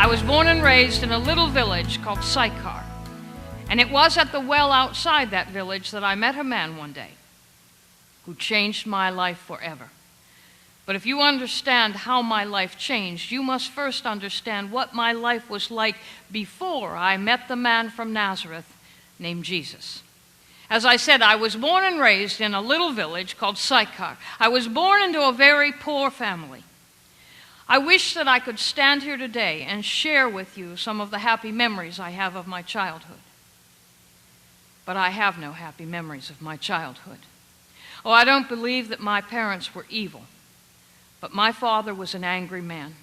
I was born and raised in a little village called Sychar. And it was at the well outside that village that I met a man one day who changed my life forever. But if you understand how my life changed, you must first understand what my life was like before I met the man from Nazareth named Jesus. As I said, I was born and raised in a little village called Sychar. I was born into a very poor family. I wish that I could stand here today and share with you some of the happy memories I have of my childhood. But I have no happy memories of my childhood. Oh, I don't believe that my parents were evil. But my father was an angry man.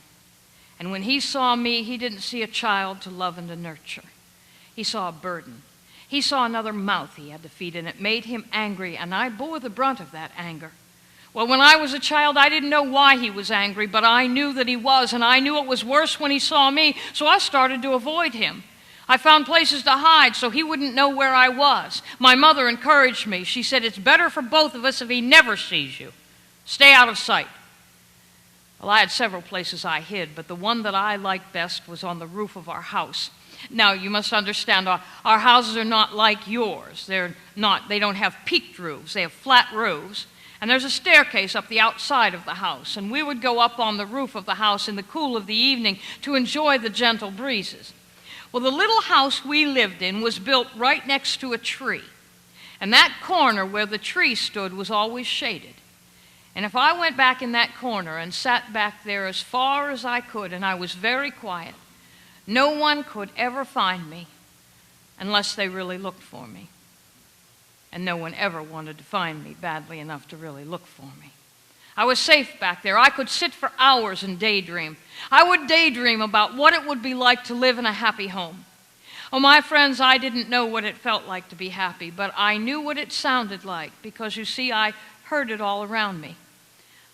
And when he saw me, he didn't see a child to love and to nurture. He saw a burden. He saw another mouth he had to feed, and it made him angry, and I bore the brunt of that anger. Well, when I was a child, I didn't know why he was angry, but I knew that he was, and I knew it was worse when he saw me, so I started to avoid him. I found places to hide so he wouldn't know where I was. My mother encouraged me. She said, "It's better for both of us if he never sees you. Stay out of sight." Well, I had several places I hid, but the one that I liked best was on the roof of our house. Now, you must understand, our houses are not like yours. They don't have peaked roofs. They have flat roofs. And there's a staircase up the outside of the house. And we would go up on the roof of the house in the cool of the evening to enjoy the gentle breezes. Well, the little house we lived in was built right next to a tree. And that corner where the tree stood was always shaded. And if I went back in that corner and sat back there as far as I could, and I was very quiet, no one could ever find me unless they really looked for me. And no one ever wanted to find me badly enough to really look for me. I was safe back there. I could sit for hours and daydream. I would daydream about what it would be like to live in a happy home. Oh, my friends, I didn't know what it felt like to be happy, but I knew what it sounded like because, you see, I heard it all around me.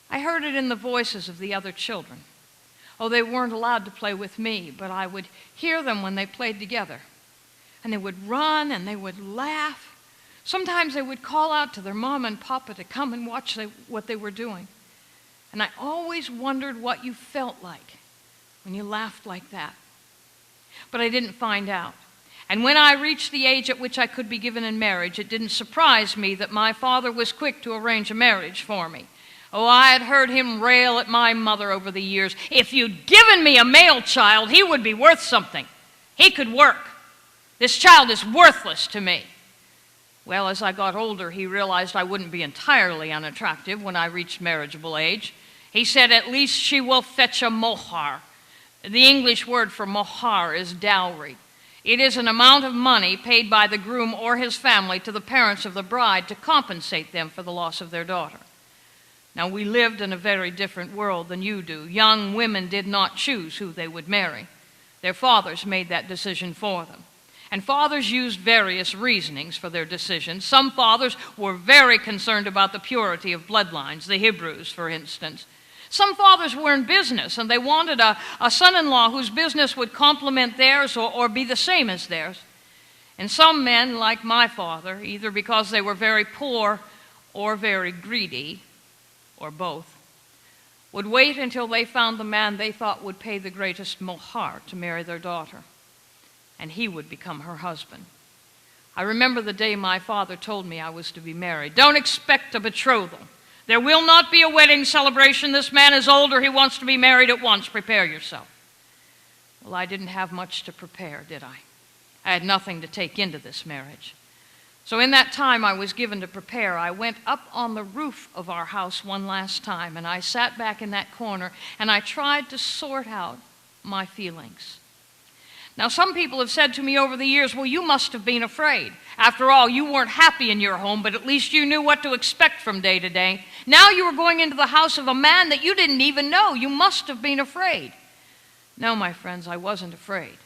I heard it in the voices of the other children. Oh, they weren't allowed to play with me, but I would hear them when they played together. And they would run and they would laugh. Sometimes they would call out to their mom and papa to come and watch what they were doing. And I always wondered what you felt like when you laughed like that. But I didn't find out. And when I reached the age at which I could be given in marriage, it didn't surprise me that my father was quick to arrange a marriage for me. Oh, I had heard him rail at my mother over the years. If you'd given me a male child, he would be worth something. He could work. This child is worthless to me. Well, as I got older, he realized I wouldn't be entirely unattractive when I reached marriageable age. He said, "At least she will fetch a mohar." The English word for mohar is dowry. It is an amount of money paid by the groom or his family to the parents of the bride to compensate them for the loss of their daughter. Now, we lived in a very different world than you do. Young women did not choose who they would marry. Their fathers made that decision for them. And fathers used various reasonings for their decisions. Some fathers were very concerned about the purity of bloodlines, the Hebrews, for instance. Some fathers were in business, and they wanted a son-in-law whose business would complement theirs or be the same as theirs. And some men, like my father, either because they were very poor or very greedy, or both, would wait until they found the man they thought would pay the greatest mohar to marry their daughter, and he would become her husband. I remember the day my father told me I was to be married. "Don't expect a betrothal. There will not be a wedding celebration. This man is older. He wants to be married at once. Prepare yourself." Well, I didn't have much to prepare, did I? I had nothing to take into this marriage. So in that time I was given to prepare, I went up on the roof of our house one last time, and I sat back in that corner, and I tried to sort out my feelings. Now, some people have said to me over the years, "Well, you must have been afraid. After all, you weren't happy in your home, but at least you knew what to expect from day to day. Now you were going into the house of a man that you didn't even know. You must have been afraid." No, my friends, I wasn't afraid.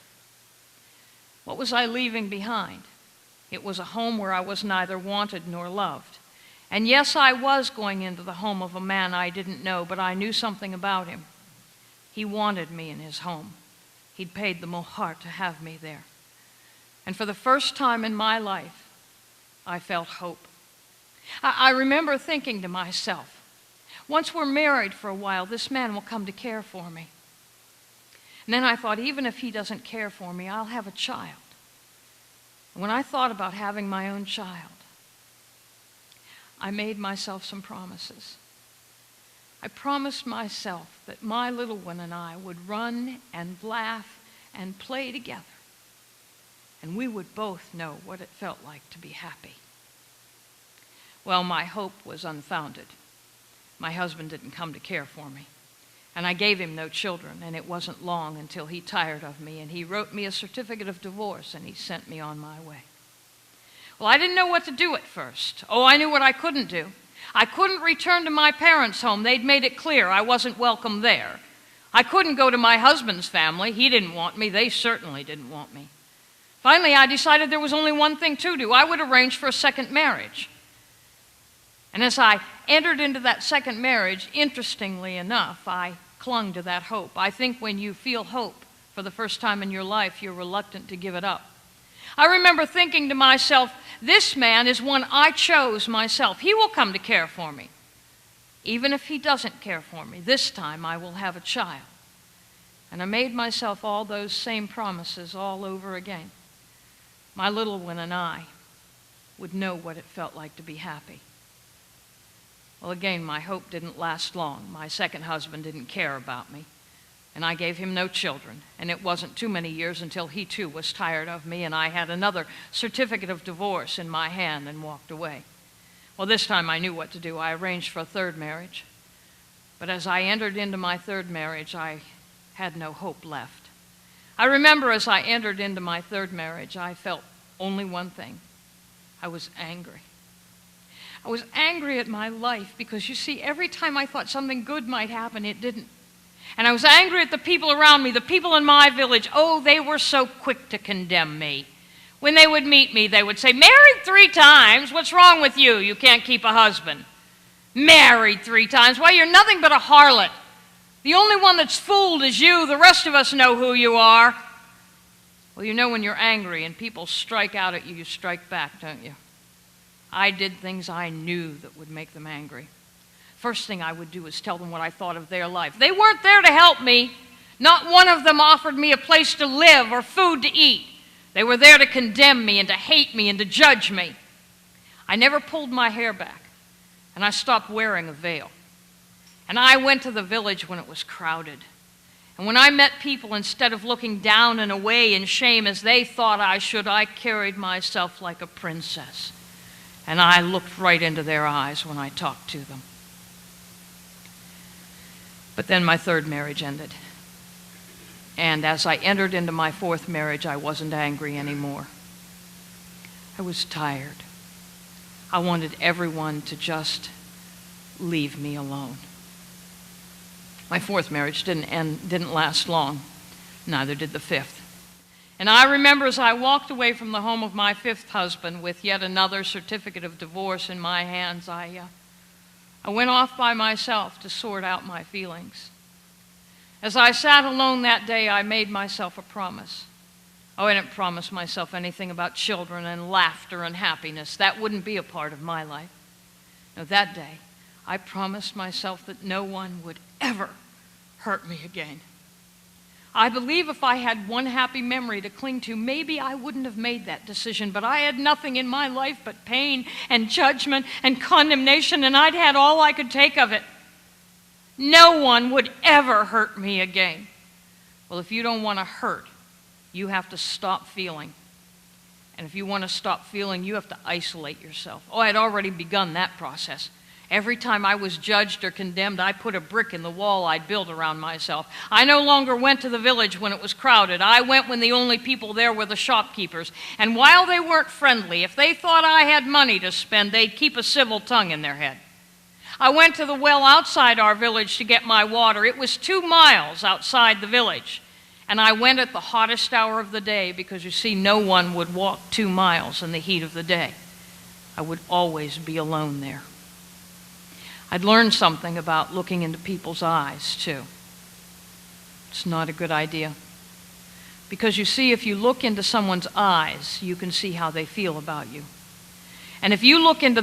What was I leaving behind? It was a home where I was neither wanted nor loved. And yes, I was going into the home of a man I didn't know, but I knew something about him. He wanted me in his home. He'd paid the mohar to have me there. And for the first time in my life, I felt hope. I remember thinking to myself, once we're married for a while, this man will come to care for me. And then I thought, even if he doesn't care for me, I'll have a child. And when I thought about having my own child, I made myself some promises. I promised myself that my little one and I would run and laugh and play together, and we would both know what it felt like to be happy. Well, my hope was unfounded. My husband didn't come to care for me, and I gave him no children, and it wasn't long until he tired of me, and he wrote me a certificate of divorce, and he sent me on my way. Well, I didn't know what to do at first. Oh, I knew what I couldn't do. I couldn't return to my parents' home. They'd made it clear I wasn't welcome there. I couldn't go to my husband's family. He didn't want me. They certainly didn't want me. Finally, I decided there was only one thing to do. I would arrange for a second marriage. And as I entered into that second marriage, interestingly enough, I clung to that hope. I think when you feel hope for the first time in your life, you're reluctant to give it up. I remember thinking to myself, this man is one I chose myself. He will come to care for me. Even if he doesn't care for me, this time I will have a child. And I made myself all those same promises all over again. My little one and I would know what it felt like to be happy. Well, again, my hope didn't last long. My second husband didn't care about me, and I gave him no children. And it wasn't too many years until he too was tired of me, and I had another certificate of divorce in my hand and walked away. Well, this time I knew what to do. I arranged for a third marriage. But as I entered into my third marriage, I had no hope left. I remember as I entered into my third marriage, I felt only one thing. I was angry. I was angry at my life because, you see, every time I thought something good might happen, it didn't. And I was angry at the people around me, the people in my village. Oh, they were so quick to condemn me. When they would meet me, they would say, married 3 times? What's wrong with you? You can't keep a husband. Married 3 times? Why, you're nothing but a harlot. The only one that's fooled is you. The rest of us know who you are. Well, you know when you're angry and people strike out at you, you strike back, don't you? I did things I knew that would make them angry. First thing I would do is tell them what I thought of their life. They weren't there to help me. Not one of them offered me a place to live or food to eat. They were there to condemn me and to hate me and to judge me. I never pulled my hair back, and I stopped wearing a veil. And I went to the village when it was crowded. And when I met people, instead of looking down and away in shame as they thought I should, I carried myself like a princess. And I looked right into their eyes when I talked to them. But then my third marriage ended. And as I entered into my fourth marriage, I wasn't angry anymore. I was tired. I wanted everyone to just leave me alone. My fourth marriage didn't last long. Neither did the fifth. And I remember as I walked away from the home of my fifth husband with yet another certificate of divorce in my hands, I went off by myself to sort out my feelings. As I sat alone that day, I made myself a promise. Oh, I didn't promise myself anything about children and laughter and happiness. That wouldn't be a part of my life. No, that day, I promised myself that no one would ever hurt me again. I believe if I had one happy memory to cling to, maybe I wouldn't have made that decision, but I had nothing in my life but pain and judgment and condemnation, and I'd had all I could take of it. No one would ever hurt me again. Well, if you don't want to hurt, you have to stop feeling. And if you want to stop feeling, you have to isolate yourself. Oh, I'd already begun that process. Every time I was judged or condemned, I put a brick in the wall I'd built around myself. I no longer went to the village when it was crowded. I went when the only people there were the shopkeepers. And while they weren't friendly, if they thought I had money to spend, they'd keep a civil tongue in their head. I went to the well outside our village to get my water. It was 2 miles outside the village. And I went at the hottest hour of the day because, you see, no one would walk 2 miles in the heat of the day. I would always be alone there. I'd learned something about looking into people's eyes, too. It's not a good idea. Because, you see, if you look into someone's eyes, you can see how they feel about you. And if you look into